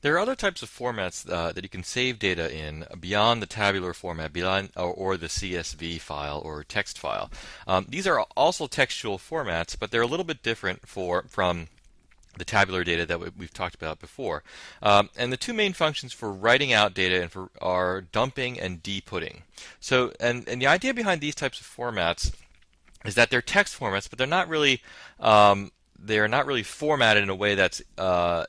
There are other types of formats that you can save data in beyond the tabular format, beyond or the CSV file or text file. These are also textual formats, but they're a little bit different from the tabular data that we've talked about before. And the two main functions for writing out data are dumping and deputting. So, and the idea behind these types of formats is that they're text formats, but they're not really formatted in a way that's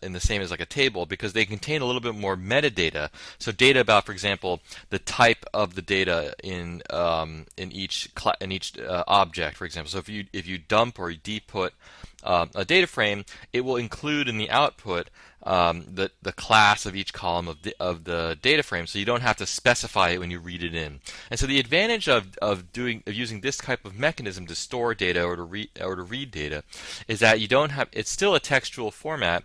in the same as like a table, because they contain a little bit more metadata. So data about, for example, the type of the data in each object, for example. So if you dump or you deput a data frame, it will include in the output the class of each column of the data frame, so you don't have to specify it when you read it in. And so the advantage of using this type of mechanism to store data or to read data is that you don't have it's still a textual format,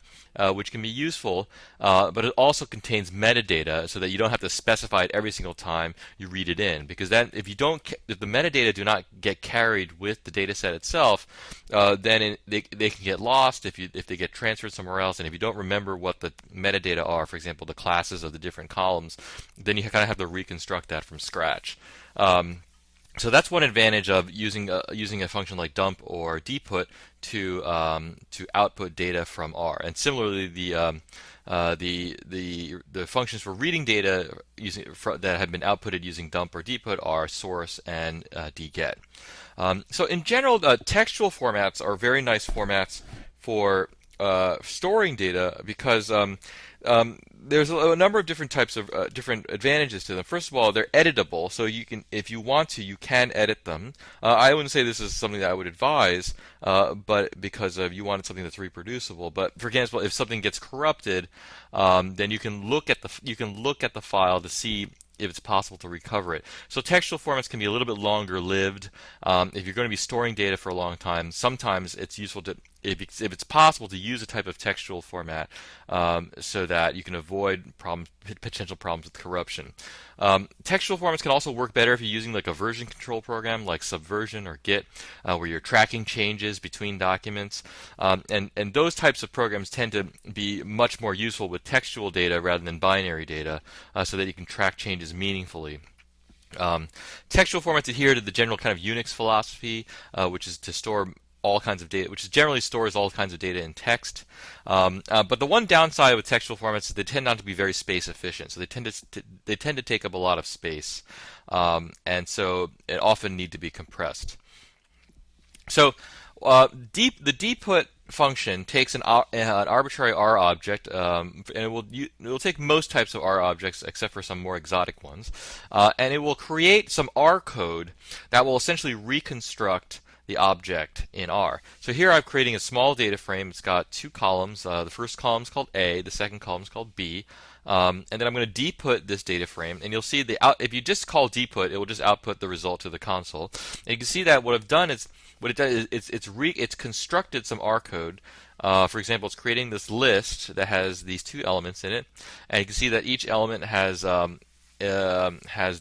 which can be useful, but it also contains metadata, so that you don't have to specify it every single time you read it in. Because then, if the metadata do not get carried with the data set itself, then they can get lost if they get transferred somewhere else. And if you don't remember what the metadata are, for example, the classes of the different columns, then you kind of have to reconstruct that from scratch. So that's one advantage of using a function like dump or deput to output data from R. And similarly, the functions for reading data that have been outputted using dump or deput are source and dget. So in general, textual formats are very nice formats for storing data, because there's a number of different types of different advantages to them. First of all, they're editable, so you can, if you want to, you can edit them. I wouldn't say this is something that I would advise, but because you wanted something that's reproducible. But for example, if something gets corrupted, then you can look at the file to see if it's possible to recover it. So textual formats can be a little bit longer lived. If you're going to be storing data for a long time, sometimes it's useful to, if it's possible, to use a type of textual format, so that you can avoid potential problems with corruption. Textual formats can also work better if you're using like a version control program like Subversion or Git, where you're tracking changes between documents. And those types of programs tend to be much more useful with textual data rather than binary data, so that you can track changes meaningfully. Textual formats adhere to the general kind of Unix philosophy, which is to store all kinds of data, which generally stores all kinds of data in text. But the one downside with textual formats is they tend not to be very space efficient. So they tend to take up a lot of space, and so it often need to be compressed. So the deput function takes an arbitrary R object, and it will take most types of R objects except for some more exotic ones, and it will create some R code that will essentially reconstruct the object in R. So here I'm creating a small data frame. It's got two columns. The first column is called A, the second column is called B. And then I'm going to deput this data frame, and you'll see if you just call deput, it will just output the result to the console. And you can see that what I've done is it's constructed some R code. For example, it's creating this list that has these two elements in it, and you can see that each element has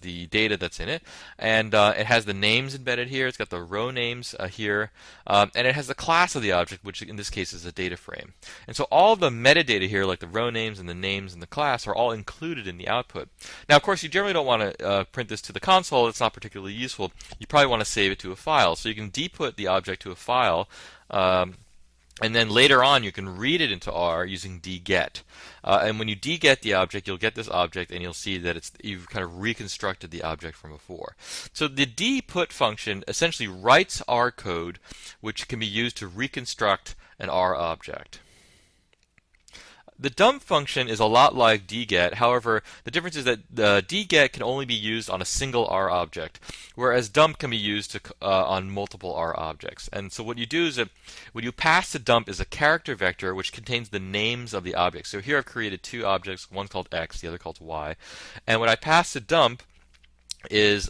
the data that's in it, and it has the names embedded here. It's got the row names here, and it has the class of the object, which in this case is a data frame. And so all the metadata here, like the row names and the names and the class, are all included in the output. Now, of course, you generally don't want to print this to the console. It's not particularly useful. You probably want to save it to a file. So you can deput the object to a file. And then later on, you can read it into R using dget. And when you dget the object, you'll get this object, and you'll see that you've kind of reconstructed the object from before. So the deput function essentially writes R code, which can be used to reconstruct an R object. The dump function is a lot like dget. However, the difference is that the dget can only be used on a single R object, whereas dump can be used on multiple R objects. And so what you do is that what you pass to dump is a character vector which contains the names of the objects. So here I've created two objects, one called X, the other called Y. And what I pass to dump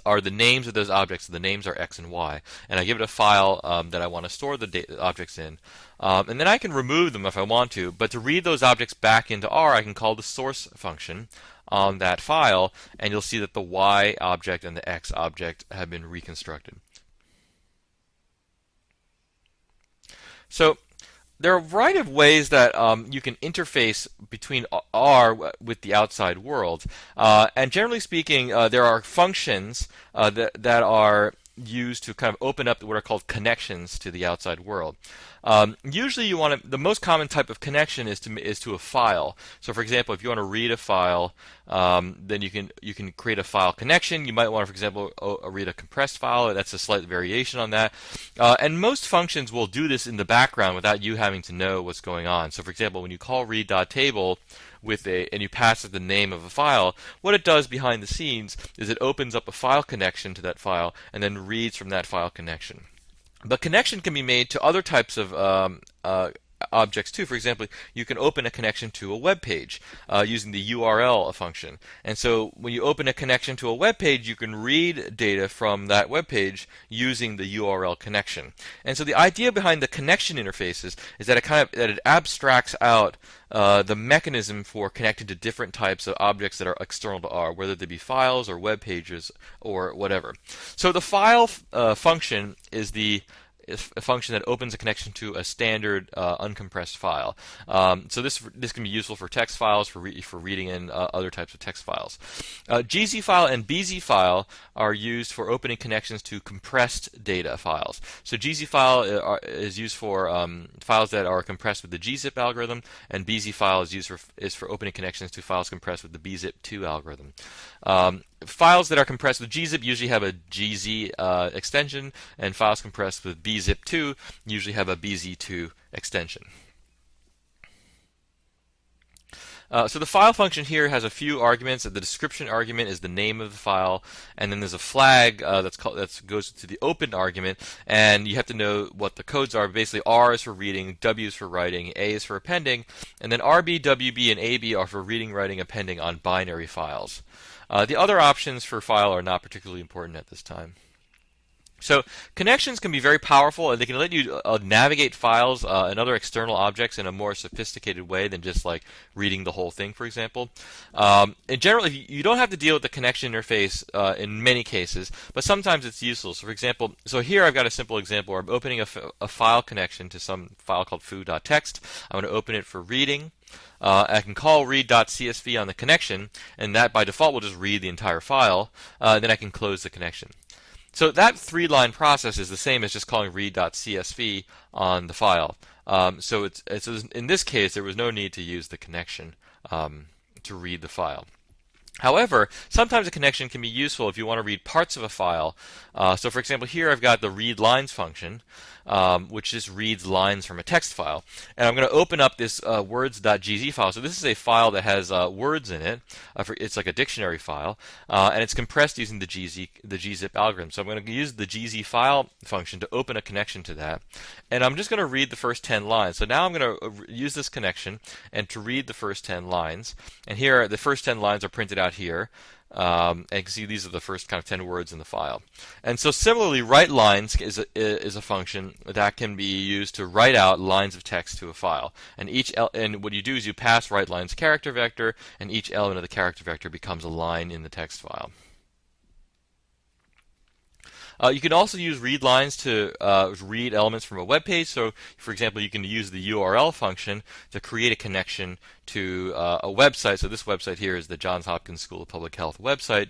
are the names of those objects. So the names are X and Y, and I give it a file that I want to store the objects in, and then I can remove them if I want to. But to read those objects back into R, I can call the source function on that file, and you'll see that the Y object and the X object have been reconstructed. So there are a variety of ways that you can interface between R with the outside world. And generally speaking, there are functions that are used to kind of open up what are called connections to the outside world. Usually, the most common type of connection is to a file. So, for example, if you want to read a file, then you can create a file connection. You might want to, for example, read a compressed file. That's a slight variation on that. And most functions will do this in the background without you having to know what's going on. So, for example, when you call read.table and you pass it the name of a file, what it does behind the scenes is it opens up a file connection to that file and then reads from that file connection. But connection can be made to other types of objects too. For example, you can open a connection to a web page using the URL function. And so when you open a connection to a web page, you can read data from that web page using the URL connection. And so the idea behind the connection interfaces is that it abstracts out the mechanism for connecting to different types of objects that are external to R, whether they be files or web pages or whatever. So the file function is a function that opens a connection to a standard uncompressed file. So this can be useful for text files, for reading in other types of text files. GZ file and BZ file are used for opening connections to compressed data files. So GZ file is used for files that are compressed with the gzip algorithm, and BZ file is for opening connections to files compressed with the bzip2 algorithm. Files that are compressed with gzip usually have a gz extension, and files compressed with bzip2 usually have a bz2 extension. So the file function here has a few arguments. The description argument is the name of the file, and then there's a flag that goes to the open argument, and you have to know what the codes are. Basically, R is for reading, W is for writing, A is for appending, and then RB, WB, and AB are for reading, writing, appending on binary files. The other options for file are not particularly important at this time. So connections can be very powerful, and they can let you navigate files and other external objects in a more sophisticated way than just like reading the whole thing, for example. In general, you don't have to deal with the connection interface in many cases, but sometimes it's useful. So for example, here I've got a simple example where I'm opening a file connection to some file called foo.txt. I'm going to open it for reading. I can call read.csv on the connection, and that by default will just read the entire file. Then I can close the connection. So that three-line process is the same as just calling read.csv on the file. So in this case, there was no need to use the connection to read the file. However, sometimes a connection can be useful if you want to read parts of a file. So for example, here I've got the read lines function, which just reads lines from a text file. And I'm going to open up this words.gz file. So this is a file that has words in it. It's like a dictionary file, and it's compressed using the gzip algorithm. So I'm going to use the gz file function to open a connection to that. And I'm just going to read the first 10 lines. So now I'm going to use this connection and to read the first 10 lines. And here, the first 10 lines are printed out here. And you can see these are the first kind of 10 words in the file. And so similarly, write lines is a function that can be used to write out lines of text to a file. And what you do is you pass write lines character vector, and each element of the character vector becomes a line in the text file. You can also use read lines to read elements from a web page. So, for example, you can use the URL function to create a connection to a website. So this website here is the Johns Hopkins School of Public Health website.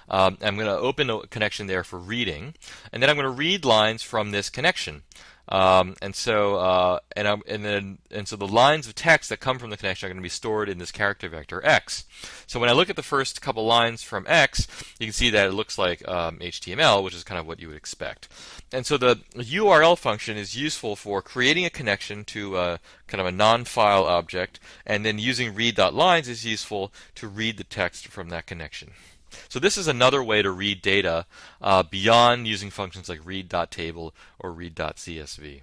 I'm going to open a connection there for reading, and then I'm going to read lines from this connection. So the lines of text that come from the connection are going to be stored in this character vector x. So when I look at the first couple lines from x, you can see that it looks like HTML, which is kind of what you would expect. And so the URL function is useful for creating a connection to kind of a non-file object, and then using read.lines is useful to read the text from that connection. So this is another way to read data beyond using functions like read.table or read.csv.